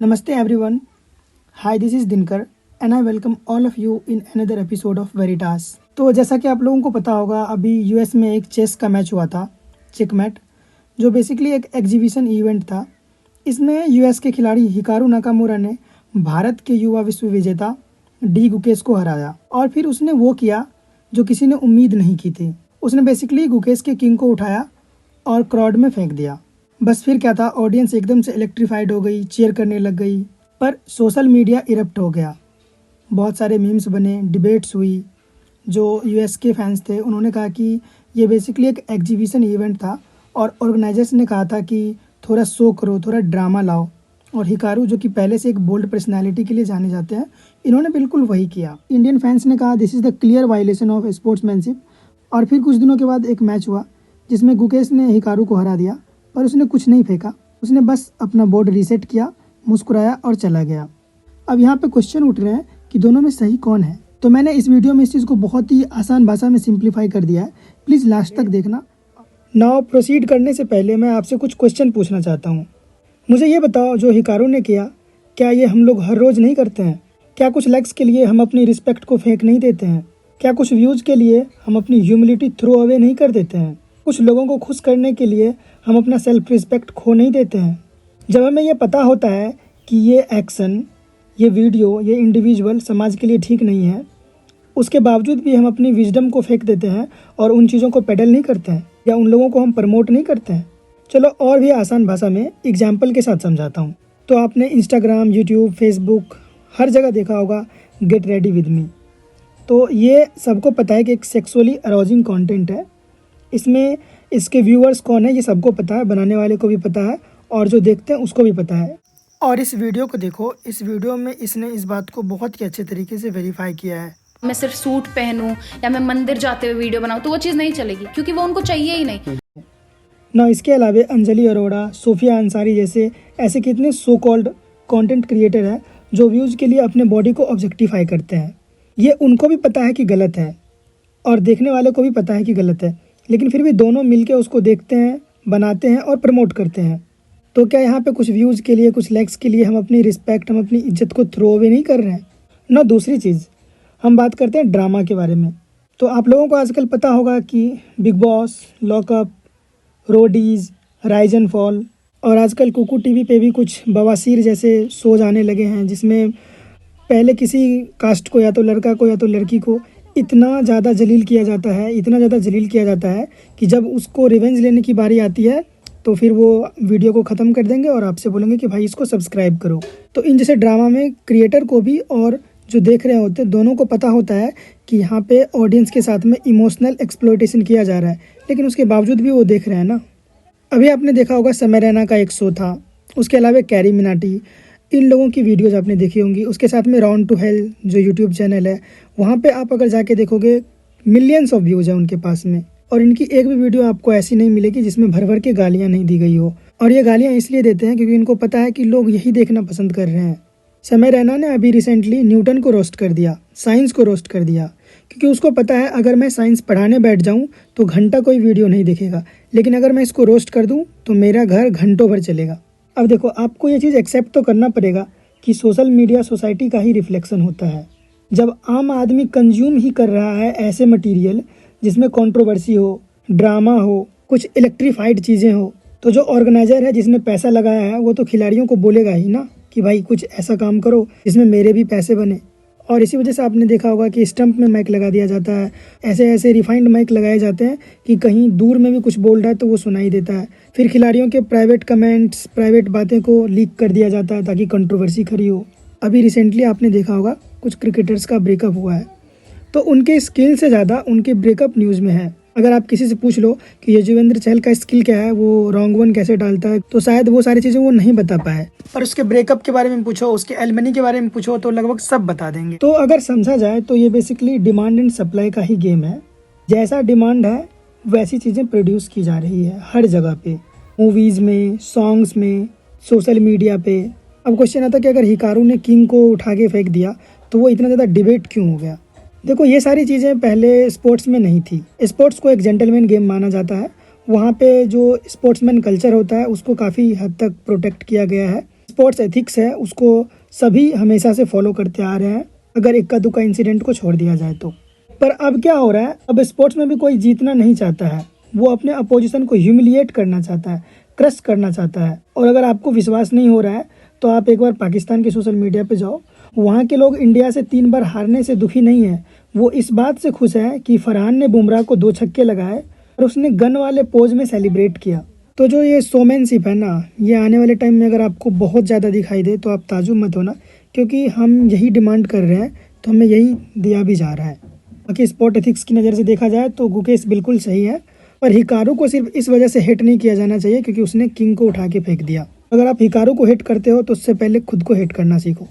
Namaste everyone. Hi, this is Dinkar and I welcome all of you in another episode of Veritas. तो जैसा कि आप लोगों को पता होगा, अभी यूएस में एक चेस का मैच हुआ था, चेकमेट, जो बेसिकली एक एग्जीबिशन इवेंट था। इसमें यूएस के खिलाड़ी हिकारू नाकामुरा ने भारत के युवा विश्व विजेता डी गुकेश को हराया और फिर उसने वो किया जो किसी ने उम्मीद नहीं की थी। उसने बेसिकली गुकेश के किंग को उठाया और क्राउड में फेंक दिया। बस फिर क्या था, ऑडियंस एकदम से इलेक्ट्रीफाइड हो गई, चीयर करने लग गई। पर सोशल मीडिया इरप्ट हो गया, बहुत सारे मीम्स बने, डिबेट्स हुई। जो यूएस के फैंस थे उन्होंने कहा कि ये बेसिकली एक एग्जीबिशन इवेंट था और ऑर्गेनाइजर्स ने कहा था कि थोड़ा शो करो, थोड़ा ड्रामा लाओ। और हिकारू, जो कि पहले से एक बोल्ड पर्सनैलिटी के लिए जाने जाते हैं, इन्होंने बिल्कुल वही किया। इंडियन फैंस ने कहा this is the clear violation of sportsmanship. और फिर कुछ दिनों के बाद एक मैच हुआ जिसमें गुकेश ने हिकारू को हरा दिया, पर उसने कुछ नहीं फेंका। उसने बस अपना बोर्ड रीसेट किया, मुस्कुराया और चला गया। अब यहाँ पे क्वेश्चन उठ रहे हैं कि दोनों में सही कौन है। तो मैंने इस वीडियो में इस चीज़ को बहुत ही आसान भाषा में सिंप्लीफाई कर दिया है, प्लीज़ लास्ट तक देखना। नाउ प्रोसीड करने से पहले मैं आपसे कुछ क्वेश्चन पूछना चाहता हूँ। मुझे ये बताओ, जो हिकारू ने किया, क्या ये हम लोग हर रोज़ नहीं करते हैं? क्या कुछ लाइक्स के लिए हम अपनी रिस्पेक्ट को फेंक नहीं देते हैं? क्या कुछ व्यूज़ के लिए हम अपनी ह्यूमिलिटी थ्रो अवे नहीं कर देते हैं? कुछ लोगों को खुश करने के लिए हम अपना सेल्फ रिस्पेक्ट खो नहीं देते हैं? जब हमें ये पता होता है कि ये एक्शन, ये वीडियो, ये इंडिविजुअल समाज के लिए ठीक नहीं है, उसके बावजूद भी हम अपनी विजडम को फेंक देते हैं और उन चीज़ों को पेडल नहीं करते हैं या उन लोगों को हम प्रमोट नहीं करते हैं। चलो और भी आसान भाषा में एग्जाम्पल के साथ समझाता हूँ। तो आपने इंस्टाग्राम, यूट्यूब, फेसबुक, हर जगह देखा होगा गेट रेडी विद मी। तो ये सबको पता है कि एक सेक्सुअली अराउजिंग कंटेंट है। इसमें इसके व्यूअर्स कौन है ये सबको पता है, बनाने वाले को भी पता है और जो देखते हैं उसको भी पता है। और इस वीडियो को देखो, इस वीडियो में इसने इस बात को बहुत ही अच्छे तरीके से वेरीफाई किया है। मैं सिर्फ सूट पहनूं या मैं मंदिर जाते हुए वीडियो बनाऊं तो वो चीज़ नहीं चलेगी, क्योंकि वो उनको चाहिए ही नहीं। ना इसके अलावा अंजलि अरोड़ा, सोफिया अंसारी जैसे ऐसे कितने सो कॉल्ड कंटेंट क्रिएटर हैं जो व्यूज़ के लिए अपने बॉडी को ऑब्जेक्टिफाई करते हैं। ये उनको भी पता है कि गलत है और देखने वाले को भी पता है कि गलत है, लेकिन फिर भी दोनों मिलके उसको देखते हैं, बनाते हैं और प्रमोट करते हैं। तो क्या यहाँ पे कुछ व्यूज़ के लिए, कुछ लाइक्स के लिए हम अपनी रिस्पेक्ट, हम अपनी इज्जत को थ्रो अवे नहीं कर रहे हैं ना? दूसरी चीज़, हम बात करते हैं ड्रामा के बारे में। तो आप लोगों को आजकल पता होगा कि big boss, lockup, Roadies, rise and fall और आजकल कुकू टीवी पे भी कुछ बवासीर जैसे शोज आने लगे हैं, जिसमें पहले किसी कास्ट को, या तो लड़का को या तो लड़की को, इतना ज़्यादा जलील किया जाता है, इतना ज़्यादा जलील किया जाता है कि जब उसको रिवेंज लेने की बारी आती है तो फिर वो वीडियो को ख़त्म कर देंगे और आपसे बोलेंगे कि भाई इसको सब्सक्राइब करो। तो इन जैसे ड्रामा में क्रिएटर को भी और जो देख रहे होते हैं दोनों को पता होता है कि यहाँ पे ऑडियंस के साथ में इमोशनल एक्सप्लॉयटेशन किया जा रहा है, लेकिन उसके बावजूद भी वो देख रहे हैं ना। अभी आपने देखा होगा समय रैना का एक शो था, उसके अलावा कैरी मिनाटी, इन लोगों की वीडियोज़ आपने देखी होंगी। उसके साथ में राउंड टू हेल जो यूट्यूब चैनल है, वहाँ पे आप अगर जाके देखोगे मिलियंस ऑफ व्यूज़ हैं उनके पास में, और इनकी एक भी वीडियो आपको ऐसी नहीं मिलेगी जिसमें भर भर के गालियाँ नहीं दी गई हो। और ये गालियाँ इसलिए देते हैं क्योंकि इनको पता है कि लोग यही देखना पसंद कर रहे हैं। समय रैना ने अभी रिसेंटली न्यूटन को रोस्ट कर दिया, साइंस को रोस्ट कर दिया, क्योंकि उसको पता है अगर मैं साइंस पढ़ाने बैठ जाऊँ तो घंटा कोई वीडियो नहीं दिखेगा, लेकिन अगर मैं इसको रोस्ट कर दूँ तो मेरा घर घंटों भर चलेगा। अब देखो, आपको ये चीज़ एक्सेप्ट तो करना पड़ेगा कि सोशल मीडिया सोसाइटी का ही रिफ्लेक्शन होता है। जब आम आदमी कंज्यूम ही कर रहा है ऐसे मटेरियल जिसमें कंट्रोवर्सी हो, ड्रामा हो, कुछ इलेक्ट्रीफाइड चीज़ें हो, तो जो ऑर्गेनाइजर है, जिसने पैसा लगाया है, वो तो खिलाड़ियों को बोलेगा ही ना कि भाई कुछ ऐसा काम करो जिसमें मेरे भी पैसे बने। और इसी वजह से आपने देखा होगा कि स्टंप में माइक लगा दिया जाता है, ऐसे ऐसे रिफाइंड माइक लगाए जाते हैं कि कहीं दूर में भी कुछ बोल रहा है तो वो सुनाई देता है। फिर खिलाड़ियों के प्राइवेट कमेंट्स, प्राइवेट बातें को लीक कर दिया जाता है ताकि कंट्रोवर्सी खड़ी हो। अभी रिसेंटली आपने देखा होगा कुछ क्रिकेटर्स का ब्रेकअप हुआ है, तो उनके स्किल से ज़्यादा उनके ब्रेकअप न्यूज़ में है। अगर आप किसी से पूछ लो कि युजवेंद्र चहल का स्किल क्या है, वो रॉन्ग वन कैसे डालता है, तो शायद वो सारी चीज़ें वो नहीं बता पाए। पर उसके ब्रेकअप के बारे में पूछो, उसके एलमनी के बारे में पूछो तो लगभग सब बता देंगे। तो अगर समझा जाए तो ये बेसिकली डिमांड एंड सप्लाई का ही गेम है। जैसा डिमांड है वैसी चीज़ें प्रोड्यूस की जा रही है हर जगह पे, मूवीज़ में, सॉन्ग्स में, सोशल मीडिया पे। अब क्वेश्चन आता है कि अगर हिकारू ने किंग को उठा के फेंक दिया तो वो इतना ज़्यादा डिबेट क्यों हो गया? देखो, ये सारी चीज़ें पहले स्पोर्ट्स में नहीं थी। स्पोर्ट्स को एक जेंटलमैन गेम माना जाता है। वहाँ पे जो स्पोर्ट्समैन कल्चर होता है उसको काफ़ी हद तक प्रोटेक्ट किया गया है। स्पोर्ट्स एथिक्स है उसको सभी हमेशा से फॉलो करते आ रहे हैं, अगर इक्का दुक्का इंसिडेंट को छोड़ दिया जाए तो। पर अब क्या हो रहा है, अब स्पोर्ट्स में भी कोई जीतना नहीं चाहता है, वो अपने अपोजिशन को ह्यूमिलिएट करना चाहता है, क्रश करना चाहता है। और अगर आपको विश्वास नहीं हो रहा है तो आप एक बार पाकिस्तान के सोशल मीडिया पे जाओ, वहाँ के लोग इंडिया से 3 बार हारने से दुखी नहीं है, वो इस बात से खुश है कि फरहान ने बुमराह को 2 छक्के लगाए और उसने गन वाले पोज में सेलिब्रेट किया। तो जो ये शोमैनशिप है ना, ये आने वाले टाइम में अगर आपको बहुत ज़्यादा दिखाई दे तो आप ताज्जुब मत होना, क्योंकि हम यही डिमांड कर रहे हैं तो हमें यही दिया भी जा रहा है। बाकी स्पोर्ट एथिक्स की नज़र से देखा जाए तो गुकेश बिल्कुल सही है, पर हिकारू को सिर्फ इस वजह से हिट नहीं किया जाना चाहिए क्योंकि उसने किंग को उठा के फेंक दिया। अगर आप हिकारू को हिट करते हो तो उससे पहले खुद को हिट करना सीखो।